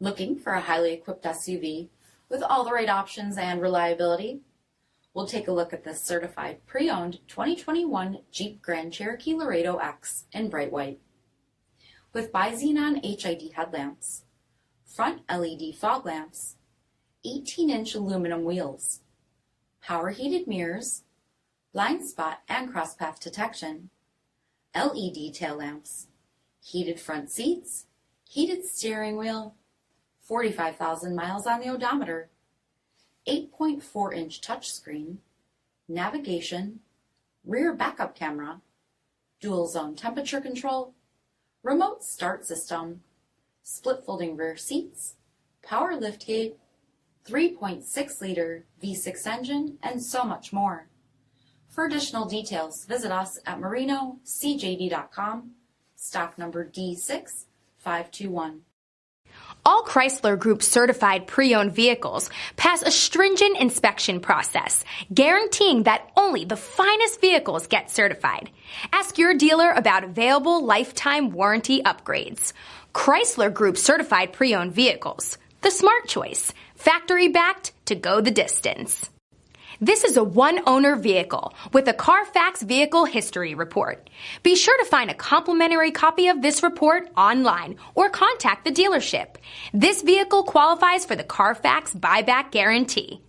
Looking for a highly equipped SUV with all the right options and reliability? We'll take a look at this certified pre-owned 2021 Jeep Grand Cherokee Laredo X in bright white. With bi-xenon HID headlamps, front LED fog lamps, 18-inch aluminum wheels, power heated mirrors, blind spot and cross-path detection, LED tail lamps, heated front seats, heated steering wheel, 45,000 miles on the odometer, 8.4-inch touchscreen, navigation, rear backup camera, dual zone temperature control, remote start system, split folding rear seats, power liftgate, 3.6-liter V6 engine, and so much more. For additional details, visit us at marinocjd.com, stock number D6521. All Chrysler Group certified pre-owned vehicles pass a stringent inspection process, guaranteeing that only the finest vehicles get certified. Ask your dealer about available lifetime warranty upgrades. Chrysler Group certified pre-owned vehicles, the smart choice, factory backed to go the distance. This is a one-owner vehicle with a CARFAX Vehicle History Report. Be sure to find a complimentary copy of this report online or contact the dealership. This vehicle qualifies for the CARFAX buyback guarantee.